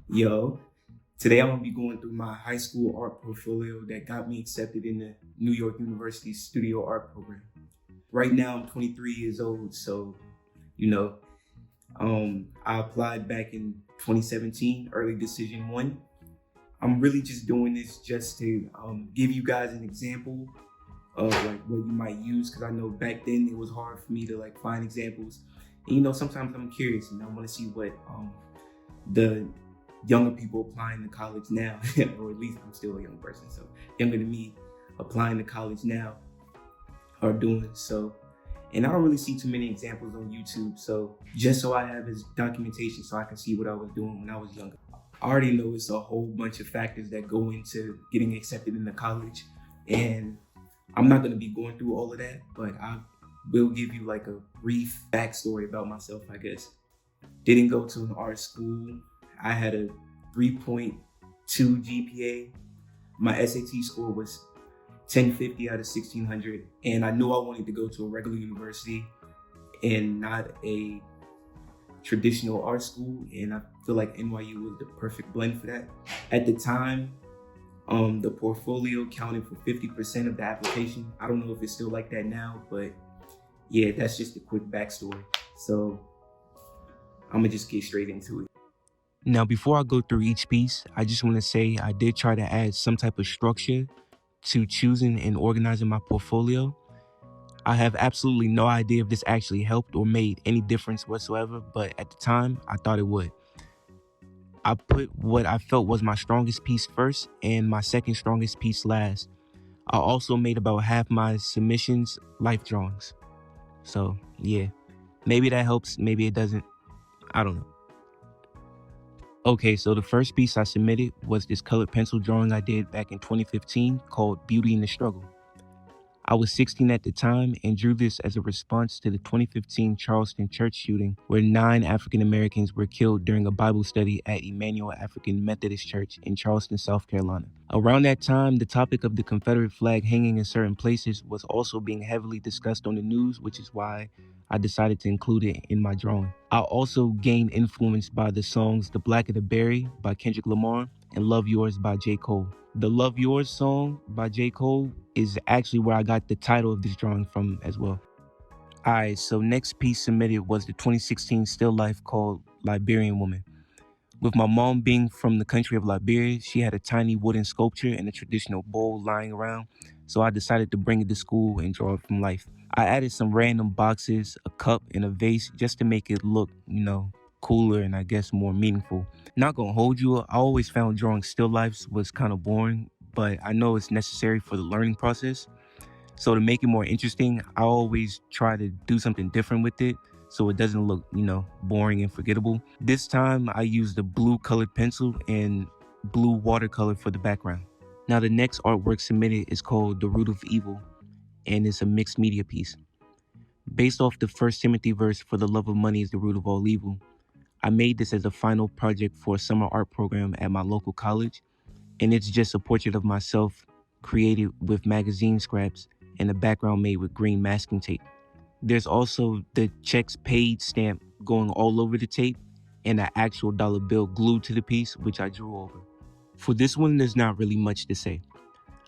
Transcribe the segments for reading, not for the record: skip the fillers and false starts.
Yo, today I'm gonna be going through my high school art portfolio that got me accepted in the New York University Studio Art program. Right now I'm 23 years old, so you know, I applied back in 2017, early decision one. I'm really just doing this just to give you guys an example of like what you might use, because I know back then it was hard for me to like find examples. And sometimes I'm curious and I want to see what the younger people applying to college now, or at least I'm still a young person, so younger than me, applying to college now are doing. So, and I don't really see too many examples on YouTube. So just so I have as documentation so I can see what I was doing when I was younger. I already know it's a whole bunch of factors that go into getting accepted into college. And I'm not going to be going through all of that, but I will give you like a brief backstory about myself, I guess. Didn't go to an art school. I had a 3.2 GPA. My SAT score was 1050 out of 1600. And I knew I wanted to go to a regular university and not a traditional art school. And I feel like NYU was the perfect blend for that. At the time, the portfolio counted for 50% of the application. I don't know if it's still like that now, but yeah, that's just a quick backstory. So I'm gonna just get straight into it. Now, before I go through each piece, I just want to say I did try to add some type of structure to choosing and organizing my portfolio. I have absolutely no idea if this actually helped or made any difference whatsoever, but at the time, I thought it would. I put what I felt was my strongest piece first and my second strongest piece last. I also made about half my submissions life drawings. So, yeah, maybe that helps, maybe it doesn't. I don't know. Okay, so the first piece I submitted was this colored pencil drawing I did back in 2015 called Beauty in the Struggle. I was 16 at the time and drew this as a response to the 2015 Charleston church shooting, where 9 African Americans were killed during a Bible study at Emmanuel African Methodist Church in Charleston, South Carolina. Around that time, the topic of the Confederate flag hanging in certain places was also being heavily discussed on the news, which is why I decided to include it in my drawing. I also gained influence by the songs The Blacker the Berry by Kendrick Lamar and Love Yours by J. Cole. The Love Yours song by J. Cole is actually where I got the title of this drawing from as well. Alright, so next piece submitted was the 2016 still life called Liberian Woman. With my mom being from the country of Liberia, she had a tiny wooden sculpture and a traditional bowl lying around, so I decided to bring it to school and draw it from life. I added some random boxes, a cup, and a vase just to make it look, cooler and I guess more meaningful. Not gonna hold you, I always found drawing still lifes was kind of boring, but I know it's necessary for the learning process. So to make it more interesting, I always try to do something different with it so it doesn't look, boring and forgettable. This time I used a blue colored pencil and blue watercolor for the background. Now the next artwork submitted is called The Root of Evil, and it's a mixed media piece. Based off the 1 Timothy verse, for the love of money is the root of all evil, I made this as a final project for a summer art program at my local college, and it's just a portrait of myself created with magazine scraps and a background made with green masking tape. There's also the checks paid stamp going all over the tape and an actual dollar bill glued to the piece, which I drew over. For this one, there's not really much to say.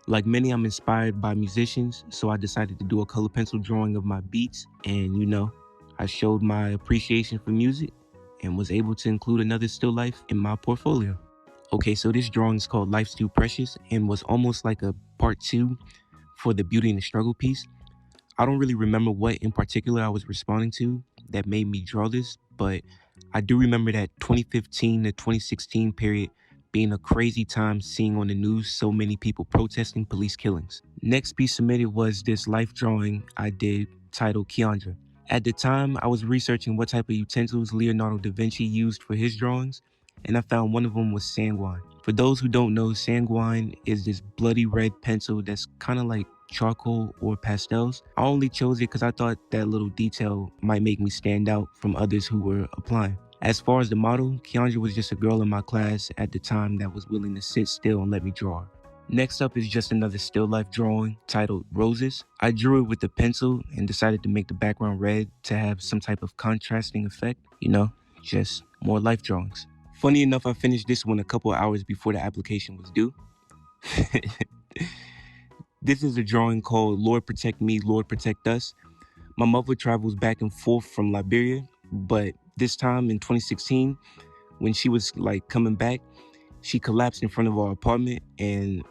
Like many, I'm inspired by musicians, so I decided to do a color pencil drawing of my beats, and I showed my appreciation for music and was able to include another still life in my portfolio. Okay, so this drawing is called Life's Too Precious and was almost like a part 2 for the Beauty in the Struggle piece. I don't really remember what in particular I was responding to that made me draw this, but I do remember that 2015 to 2016 period being a crazy time seeing on the news so many people protesting police killings. Next piece submitted was this life drawing I did titled Keandra. At the time, I was researching what type of utensils Leonardo da Vinci used for his drawings, and I found one of them was sanguine. For those who don't know, sanguine is this bloody red pencil that's kind of like charcoal or pastels. I only chose it because I thought that little detail might make me stand out from others who were applying. As far as the model, Keandra was just a girl in my class at the time that was willing to sit still and let me draw her. Next up is just another still life drawing titled Roses. I drew it with a pencil and decided to make the background red to have some type of contrasting effect, just more life drawings. Funny enough, I finished this one a couple of hours before the application was due. This is a drawing called Lord Protect Me, Lord Protect Us. My mother travels back and forth from Liberia, but this time in 2016, when she was like coming back, she collapsed in front of our apartment, and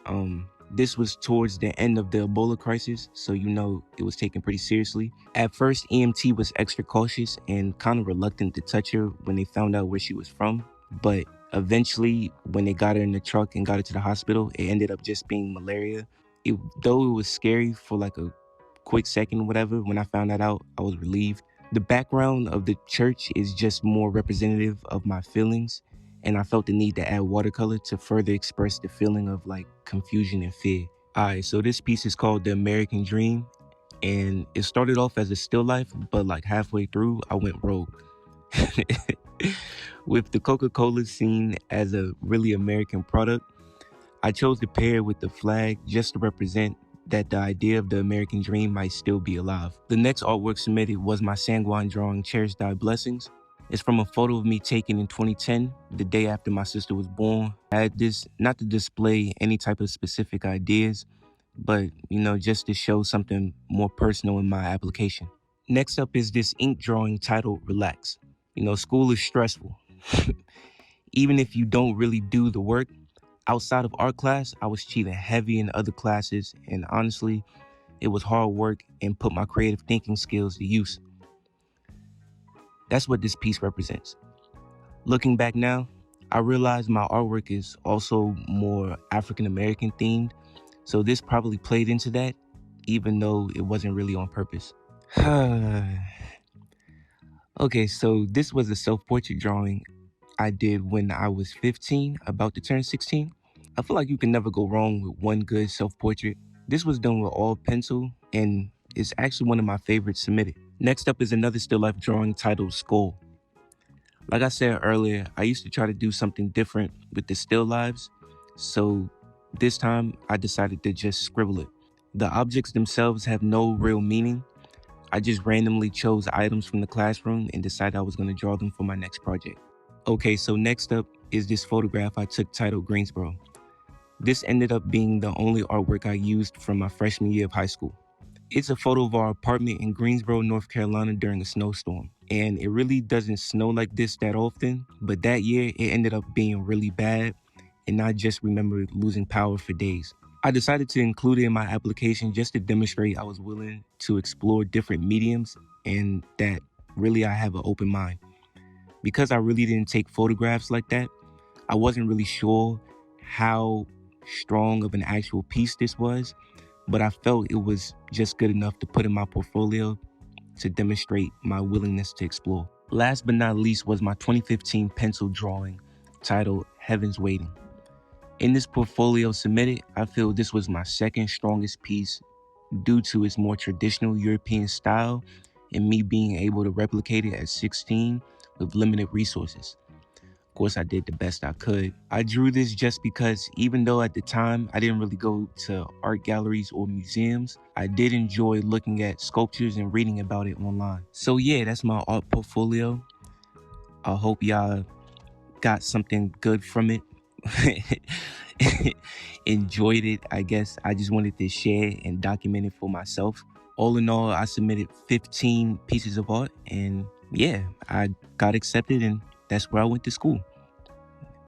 this was towards the end of the Ebola crisis, so it was taken pretty seriously. At first, EMT was extra cautious and kind of reluctant to touch her when they found out where she was from, but eventually, when they got her in the truck and got her to the hospital, it ended up just being malaria. Though it was scary for like a quick second, whatever, when I found that out, I was relieved. The background of the church is just more representative of my feelings, and I felt the need to add watercolor to further express the feeling of like confusion and fear. Alright, so this piece is called The American Dream, and it started off as a still life, but like halfway through, I went rogue. With the Coca-Cola seen as a really American product, I chose to pair it with the flag just to represent that the idea of the American dream might still be alive. The next artwork submitted was my Sanguine drawing, Cherish Thy Blessings. It's from a photo of me taken in 2010, the day after my sister was born. I had this not to display any type of specific ideas, but just to show something more personal in my application. Next up is this ink drawing titled Relax. School is stressful. Even if you don't really do the work, outside of art class, I was cheating heavy in other classes, and honestly, it was hard work and put my creative thinking skills to use. That's what this piece represents. Looking back now, I realize my artwork is also more African American themed, so this probably played into that, even though it wasn't really on purpose. Okay, so this was a self-portrait drawing I did when I was 15, about to turn 16. I feel like you can never go wrong with one good self-portrait. This was done with all pencil, and it's actually one of my favorites submitted. Next up is another still life drawing titled Skull. Like I said earlier, I used to try to do something different with the still lives, so this time I decided to just scribble it. The objects themselves have no real meaning. I just randomly chose items from the classroom and decided I was going to draw them for my next project. Okay, so next up is this photograph I took titled Greensboro. This ended up being the only artwork I used from my freshman year of high school. It's a photo of our apartment in Greensboro, North Carolina during a snowstorm. And it really doesn't snow like this that often, but that year it ended up being really bad, and I just remembered losing power for days. I decided to include it in my application just to demonstrate I was willing to explore different mediums and that really I have an open mind. Because I really didn't take photographs like that, I wasn't really sure how strong of an actual piece this was, but I felt it was just good enough to put in my portfolio to demonstrate my willingness to explore. Last but not least was my 2015 pencil drawing titled Heaven's Waiting. In this portfolio submitted, I feel this was my second strongest piece due to its more traditional European style and me being able to replicate it at 16 with limited resources. Of course, I did the best I could. I drew this just because even though at the time I didn't really go to art galleries or museums, I did enjoy looking at sculptures and reading about it online. So yeah, that's my art portfolio. I hope y'all got something good from it. Enjoyed it, I guess. I just wanted to share and document it for myself. All in all, I submitted 15 pieces of art, and yeah, I got accepted, and that's where I went to school.